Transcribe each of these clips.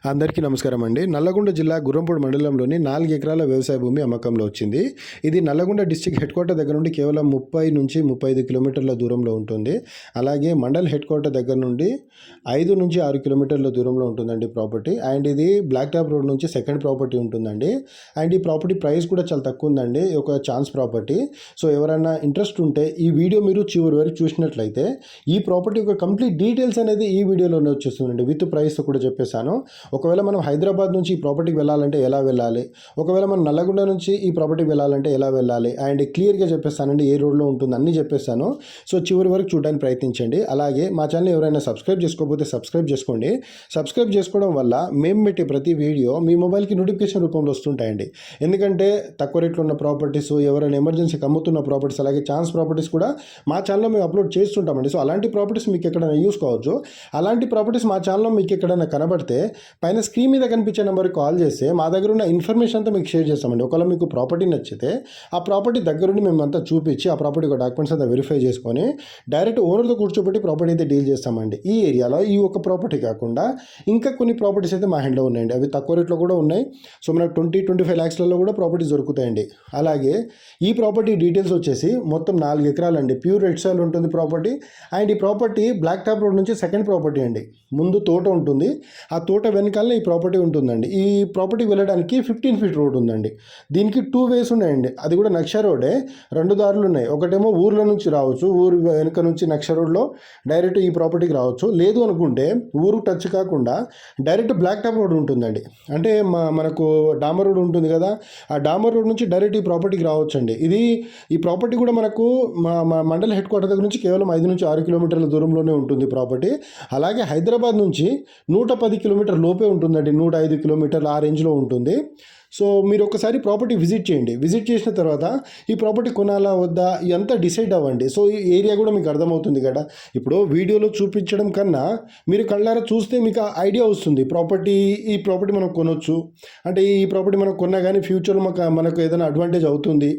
అందరికీ నమస్కారం అండి. నల్లగొండ జిల్లా గుర్రంపూడి మండలంలోని 4 ఎకరాల వ్యవసాయ భూమి అమ్మకంలో వచ్చింది. ఇది నల్లగొండ డిస్ట్రిక్ట్ హెడ్ క్వార్టర్ దగ్గర నుండి కేవలం 30 నుంచి 35 కిలోమీటర్ల దూరంలో ఉంటుంది. అలాగే మండల్ హెడ్ క్వార్టర్ దగ్గర నుండి 5 నుంచి 6 కిలోమీటర్ల దూరంలో ఉంటుందండి ప్రాపర్టీ. అండ్ ఇది బ్లాక్ టాప్ రోడ్ నుంచి సెకండ్ ప్రాపర్టీ ఉంటుందండి. అండ్ ఈ ప్రాపర్టీ ప్రైస్ కూడా చాలా తక్కువ ఉందండి, ఒక ఛాన్స్ ప్రాపర్టీ. సో ఎవరైనా ఇంట్రెస్ట్ ఉంటే ఈ వీడియో మీరు చివరి వరకు చూసినట్లయితే ఈ ప్రాపర్టీ యొక్క కంప్లీట్ డీటెయిల్స్ అనేది ఈ వీడియోలోనే వచ్చేస్తుందండి, విత్ ప్రైస్ కూడా చెప్పేశాను. ఒకవేళ మనం హైదరాబాద్ నుంచి ఈ ప్రాపర్టీకి వెళ్ళాలంటే ఎలా వెళ్ళాలి, ఒకవేళ మనం నల్లగొండ నుంచి ఈ ప్రాపర్టీకి వెళ్ళాలంటే ఎలా వెళ్ళాలి, అండ్ క్లియర్గా చెప్పేస్తానండి, ఏ రోడ్లో ఉంటుంది అన్నీ చెప్పేస్తాను. సో చివరి వరకు చూడడానికి ప్రయత్నించండి. అలాగే మా ఛానల్ ఎవరైనా సబ్స్క్రైబ్ చేసుకోకపోతే సబ్స్క్రైబ్ చేసుకోండి. సబ్స్క్రైబ్ చేసుకోవడం వల్ల మేము పెట్టే ప్రతి వీడియో మీ మొబైల్కి నోటిఫికేషన్ రూపంలో వస్తుంటాయండి. ఎందుకంటే తక్కువ రేట్లో ఉన్న ప్రాపర్టీస్, ఎవరైనా ఎమర్జెన్సీకి అమ్ముతున్న ప్రాపర్టీస్, అలాగే ఛాన్స్ ప్రాపర్టీస్ కూడా మా ఛానల్లో మేము అప్లోడ్ చేస్తుంటామండి. సో అలాంటి ప్రాపర్టీస్ మీకు ఎక్కడైనా యూస్ కావచ్చు. అలాంటి ప్రాపర్టీస్ మా ఛానల్లో మీకు ఎక్కడైనా కనబడితే పైన స్క్రీన్ మీద కనిపించే నెంబర్కి కాల్ చేస్తే మా దగ్గర ఉన్న ఇన్ఫర్మేషన్ అంతా మీకు షేర్ చేస్తామండి. ఒకవేళ మీకు ప్రాపర్టీ నచ్చితే ఆ ప్రాపర్టీ దగ్గరుండి మేము అంతా చూపించి ఆ ప్రాపర్టీ డాక్యుమెంట్స్ అంతా వెరిఫై చేసుకొని డైరెక్ట్ ఓనర్తో కూర్చోబెట్టి ప్రాపర్టీ అయితే డీల్ చేస్తామండి. ఈ ఏరియాలో ఈ ఒక ప్రాపర్టీ కాకుండా ఇంకా కొన్ని ప్రాపర్టీస్ అయితే మా హ్యాండ్లో ఉన్నాయండి. అవి తక్కువ రేట్లో కూడా ఉన్నాయి. సో మనకు 20-25 lakhsలలో కూడా ప్రాపర్టీస్ దొరుకుతాయండి. అలాగే ఈ ప్రాపర్టీ డీటెయిల్స్ వచ్చేసి మొత్తం 4 ఎకరాలండి, ప్యూర్ రెడ్ సాయిల్ ఉంటుంది ప్రాపర్టీ. అండ్ ఈ ప్రాపర్టీ బ్లాక్ టాప్ రోడ్ నుంచి సెకండ్ ప్రాపర్టీ అండి. ముందు తోట ఉంటుంది, ఆ తోట వెనకాలనే ఈ ప్రాపర్టీ ఉంటుందండి. ఈ ప్రాపర్టీకి వెళ్ళడానికి 15 feet రోడ్ ఉందండి. దీనికి 2 ways ఉన్నాయండి, అది కూడా నక్ష రోడే. 2 దారులు ఉన్నాయి. ఒకటేమో ఊర్లో నుంచి రావచ్చు, ఊరు వెనుక నుంచి నక్ష రోడ్లో డైరెక్ట్ ఈ ప్రాపర్టీకి రావచ్చు. లేదు అనుకుంటే ఊరు టచ్ కాకుండా డైరెక్ట్ బ్లాక్ టాప్ రోడ్ ఉంటుందండి. అంటే మనకు డామర్ రోడ్ ఉంటుంది కదా, ఆ డామర్ రోడ్ నుంచి డైరెక్ట్ ఈ ప్రాపర్టీకి రావచ్చు అండి. ఈ ప్రాపర్టీ కూడా మనకు మా మండల హెడ్ క్వార్టర్ దగ్గర నుంచి కేవలం 5 నుంచి 6 కిలోమీటర్ల దూరంలోనే ఉంటుంది ప్రాపర్టీ. అలాగే హైదరాబాద్ నుంచి 110 కిలోమీటర్ లోపే ఉంటుందండి, 105 కిలోమీటర్లు ఆ రేంజ్లో ఉంటుంది. సో మీరు ఒకసారి ప్రాపర్టీ విజిట్ చేయండి. విజిట్ చేసిన తర్వాత ఈ ప్రాపర్టీ కొనాలా వద్దా ఇదంతా డిసైడ్ అవ్వండి. సో ఈ ఏరియా కూడా మీకు అర్థమవుతుంది కదా. ఇప్పుడు వీడియోలో చూపించడం కన్నా మీరు కళ్ళారా చూస్తే మీకు ఐడియా వస్తుంది. ఈ ప్రాపర్టీ మనం కొనవచ్చు అంటే, ఈ ప్రాపర్టీ మనం కొన్నా కానీ ఫ్యూచర్లో మనకు ఏదైనా అడ్వాంటేజ్ అవుతుంది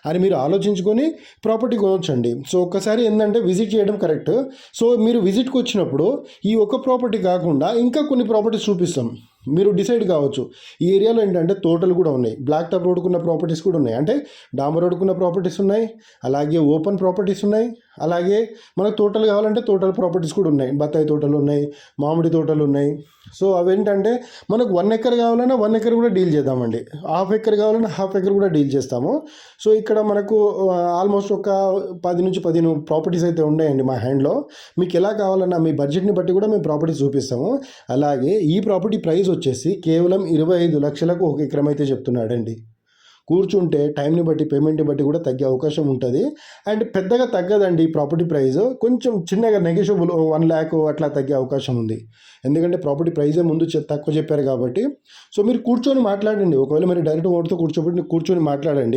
అని మీరు ఆలోచించుకొని ప్రాపర్టీ కొనవచ్చండి. సో ఒక్కసారి ఏంటంటే విజిట్ చేయడం కరెక్ట్. సో మీరు విజిట్కి వచ్చినప్పుడు ఈ ఒక్క ప్రాపర్టీ కాకుండా ఇంకా కొన్ని ప్రాపర్టీస్ చూపిస్తాం, మీరు డిసైడ్ కావచ్చు. ఈ ఏరియాలో ఏంటంటే తోటలు కూడా ఉన్నాయి, బ్లాక్ టాప్ రోడ్కున్న ప్రాపర్టీస్ కూడా ఉన్నాయి, అంటే డామర్ రోడ్కున్న ప్రాపర్టీస్ ఉన్నాయి, అలాగే ఓపెన్ ప్రాపర్టీస్ ఉన్నాయి, అలాగే మనకు తోటలు కావాలంటే తోటల ప్రాపర్టీస్ కూడా ఉన్నాయి. బత్తాయి తోటలు ఉన్నాయి, మామిడి తోటలు ఉన్నాయి. సో అవేంటంటే మనకు 1 acre కావాలన్నా 1 acre కూడా డీల్ చేద్దామండి, 1/2 acre కావాలన్నా 1/2 acre కూడా డీల్ చేస్తాము. సో ఇక్కడ మనకు ఆల్మోస్ట్ ఒక 10 నుంచి 15 ప్రాపర్టీస్ అయితే ఉన్నాయండి మా హ్యాండ్లో. మీకు ఎలా కావాలన్నా మీ బడ్జెట్ని బట్టి కూడా మేము ప్రాపర్టీస్ చూపిస్తాము. అలాగే ఈ ప్రాపర్టీ ప్రైస్ వచ్చేసి కేవలం 25 లక్షలకు 1 ఎకరం అయితే చెప్తున్నాడండి. కూర్చుంటే టైంని బట్టి, పేమెంట్ని బట్టి కూడా తగ్గే అవకాశం ఉంటుంది. అండ్ పెద్దగా తగ్గదండి ఈ ప్రాపర్టీ ప్రైస్, కొంచెం చిన్నగా నెగోషియబుల్ 1 lakh అట్లా తగ్గే అవకాశం ఉంది. ఎందుకంటే ప్రాపర్టీ ప్రైజే ముందు తక్కువ చెప్పారు కాబట్టి. సో మీరు కూర్చొని మాట్లాడండి. ఒకవేళ మీరు డైరెక్ట్ ఓటుతో కూర్చోబెట్టి కూర్చొని మాట్లాడండి.